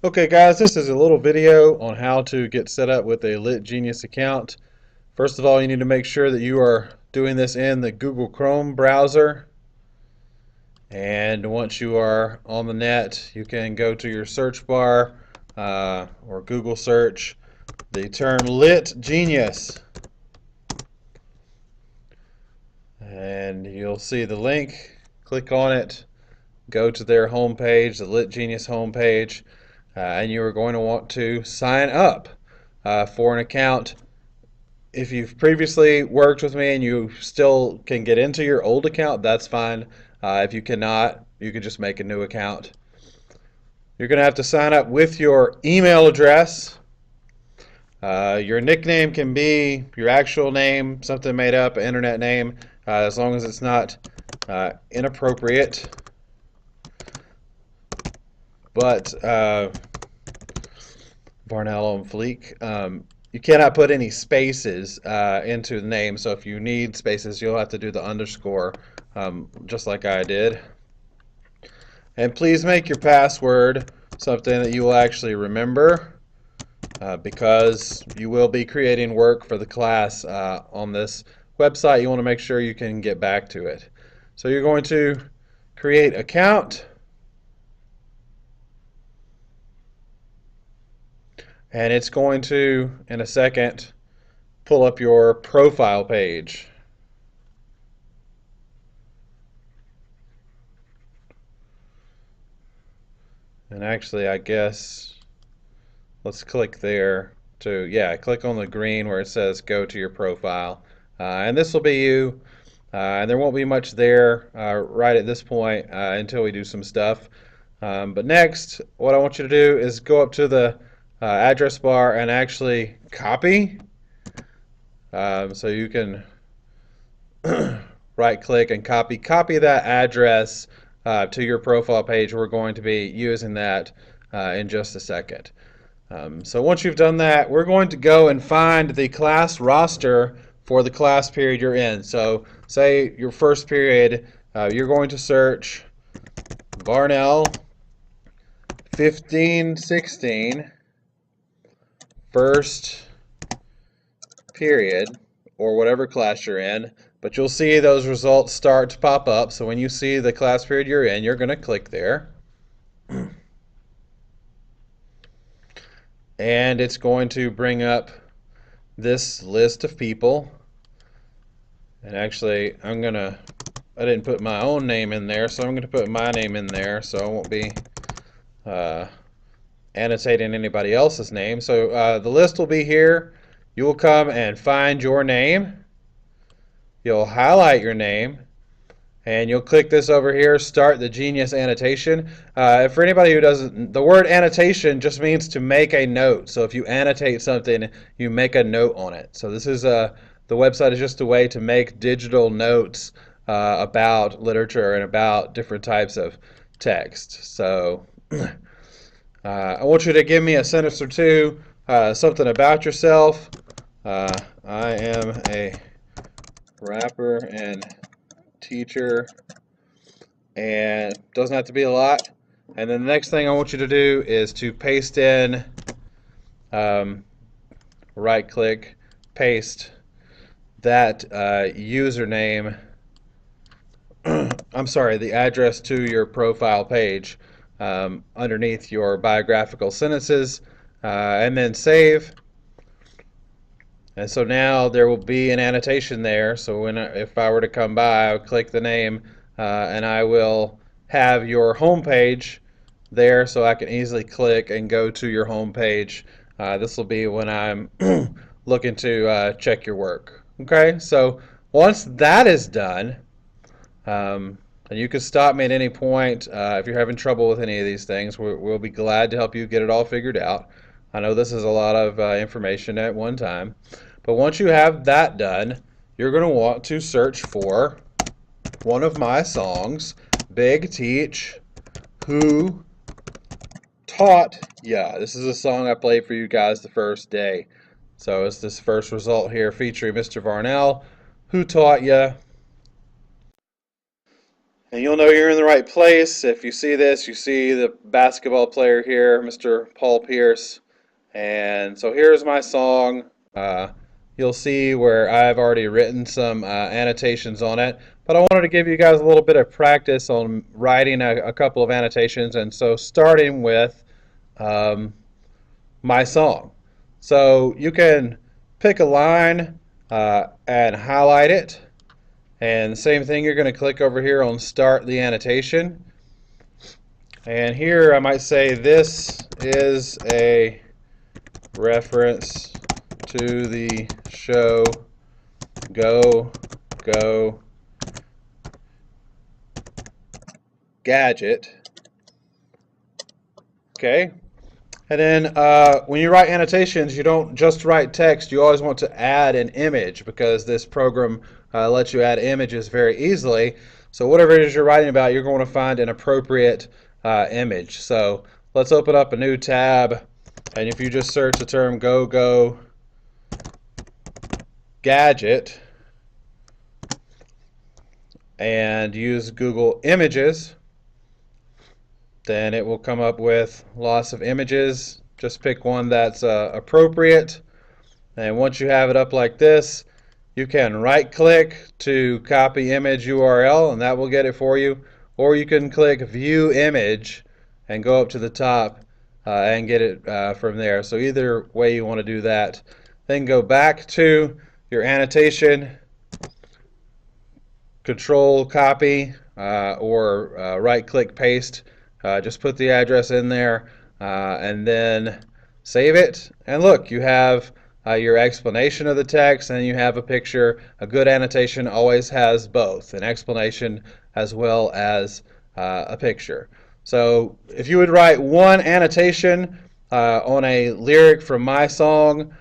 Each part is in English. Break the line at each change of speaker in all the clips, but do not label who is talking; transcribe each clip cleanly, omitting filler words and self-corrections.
Okay guys, this is a little video on how to get set up with a Lit Genius account. First of all, you need to make sure that you are doing this in the Google Chrome browser. And once you are on the net, you can go to your search bar or Google search the term Lit Genius. And you'll see the link. Click on it. Go to their homepage, the Lit Genius homepage. And you are going to want to sign up for an account. If you've previously worked with me and you still can get into your old account, that's fine. If you cannot, you can just make a new account. You're going to have to sign up with your email address. Your nickname can be your actual name, something made up, an internet name, as long as it's not inappropriate. But Varnell on Fleek. You cannot put any spaces into the name, so if you need spaces, you'll have to do the underscore, just like I did. And please make your password something that you will actually remember, because you will be creating work for the class on this website. You want to make sure you can get back to it. So you're going to create account. And it's going to, in a second, pull up your profile page. And actually, I guess, let's click there to, yeah, click on the green where it says go to your profile. And this will be you. And there won't be much there right at this point until we do some stuff. But next, what I want you to do is go up to the address bar and actually copy. So you can right click and copy that address to your profile page. We're going to be using that in just a second. So once you've done that, we're going to go and find the class roster for the class period you're in. So say your first period, you're going to search Varnell 1516 first period, or whatever class you're in, but you'll see those results start to pop up. So when you see the class period you're in, you're going to click there. And it's going to bring up this list of people. And actually, I didn't put my own name in there, so I'm going to put my name in there so I won't be annotating anybody else's name. So the list will be here. You will come and find your name. You'll highlight your name, and you'll click this over here, Start the Genius Annotation. For anybody who doesn't, the word annotation just means to make a note. So if you annotate something, you make a note on it. So this is the website is just a way to make digital notes about literature and about different types of text. So I want you to give me a sentence or two, something about yourself. I am a rapper and teacher, and doesn't have to be a lot. And then the next thing I want you to do is to paste in, right click, paste that username, I'm sorry, the address to your profile page underneath your biographical sentences, and then save. And so now there will be an annotation there. So if I were to come by, I would click the name, and I will have your home page there, so I can easily click and go to your home page. This will be when I'm looking to check your work. Okay, so once that is done, and you can stop me at any point if you're having trouble with any of these things. We'll be glad to help you get it all figured out. I know this is a lot of information at one time. But once you have that done, you're going to want to search for one of my songs, Big Teach, Who Taught Ya. This is a song I played for you guys the first day. So it's this first result here featuring Mr. Varnell, Who Taught Ya. And you'll know you're in the right place. If you see this, you see the basketball player here, Mr. Paul Pierce. And so here's my song. Uh, you'll see where I've already written some annotations on it. But I wanted to give you guys a little bit of practice on writing a couple of annotations. And so starting with um, my song. So you can pick a line and highlight it. And same thing, you're going to click over here on Start the Annotation. And here I might say this is a reference to the show Go Go Gadget. Okay. And then when you write annotations, you don't just write text. You always want to add an image because this program lets you add images very easily. So whatever it is you're writing about, you're going to find an appropriate image. So let's open up a new tab. And if you just search the term Go Go Gadget and use Google Images, then it will come up with lots of images. Just pick one that's appropriate. And once you have it up like this, you can right click to copy image URL and that will get it for you. Or you can click view image and go up to the top and get it from there. So either way you want to do that. Then go back to your annotation, control copy or right click paste. Just put the address in there and then save it. And look, you have your explanation of the text and you have a picture. A good annotation always has both, an explanation as well as a picture. So if you would write one annotation on a lyric from my song,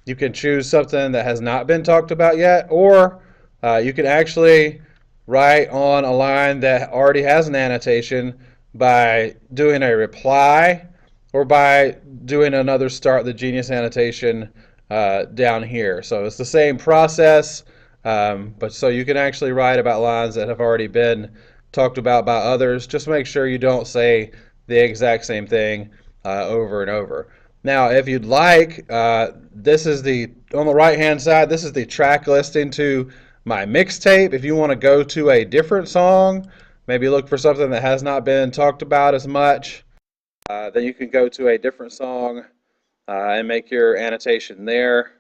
you can choose something that has not been talked about yet, or you can actually write on a line that already has an annotation by doing a reply or by doing another Start the Genius annotation down here. So it's the same process, but so you can actually write about lines that have already been talked about by others. Just make sure you don't say the exact same thing over and over. Now, if you'd like, this is on the right hand side, this is the track listing to my mixtape. If you want to go to a different song, maybe look for something that has not been talked about as much, then you can go to a different song and make your annotation there.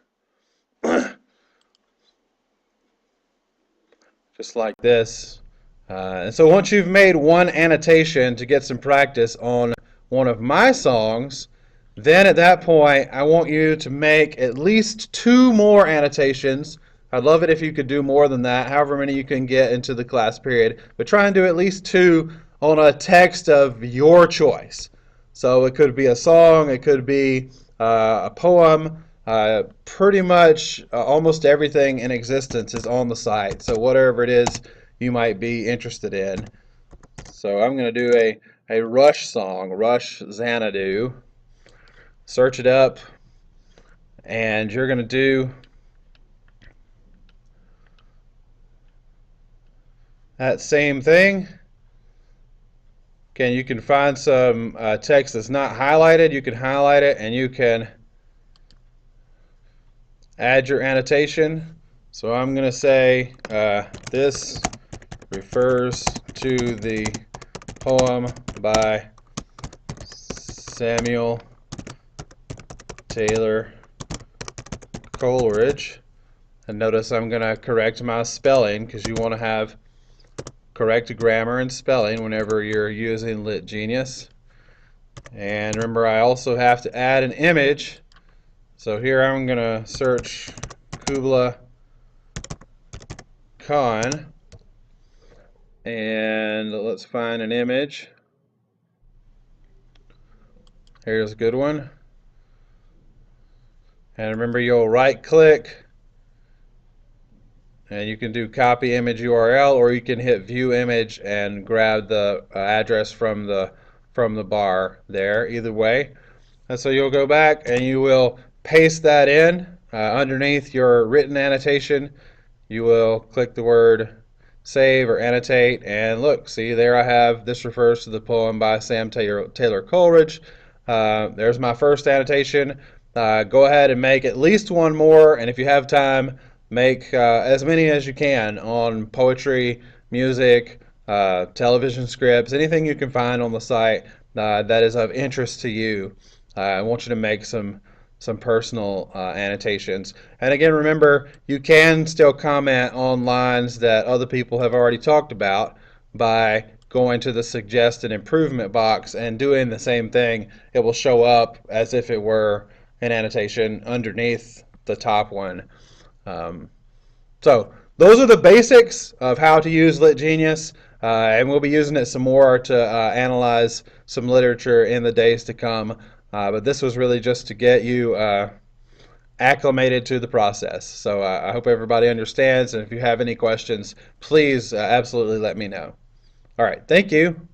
Just like this. And so once you've made one annotation to get some practice on one of my songs, then at that point I want you to make at least 2 more annotations. I'd love it if you could do more than that, however many you can get into the class period, but try and do at least 2 on a text of your choice. So it could be a song, it could be a poem, pretty much almost everything in existence is on the site. So whatever it is you might be interested in. So I'm going to do a Rush song, Rush Xanadu. Search it up, and you're going to do that same thing. Again, you can find some text that's not highlighted. You can highlight it and you can add your annotation. So I'm going to say this refers to the poem by Samuel Taylor Coleridge. And notice I'm going to correct my spelling because you want to have correct grammar and spelling whenever you're using LitGenius. And remember, I also have to add an image. So here I'm going to search Kubla Khan and let's find an image. Here's a good one. And remember, you'll right click and you can do copy image URL, or you can hit view image and grab the address from the bar there, either way. And so you'll go back and you will paste that in underneath your written annotation. You will click the word save or annotate, and look, see there I have, this refers to the poem by Sam Taylor Coleridge. There's my first annotation. Go ahead and make at least one more, and if you have time, make as many as you can on poetry, music, television scripts, anything you can find on the site that is of interest to you. I want you to make some personal annotations. And again, remember, you can still comment on lines that other people have already talked about by going to the suggest an improvement box and doing the same thing. It will show up as if it were an annotation underneath the top one. Um, so those are the basics of how to use LitGenius, and we'll be using it some more to analyze some literature in the days to come. But this was really just to get you acclimated to the process. So I hope everybody understands, and if you have any questions, please absolutely let me know. All right, thank you.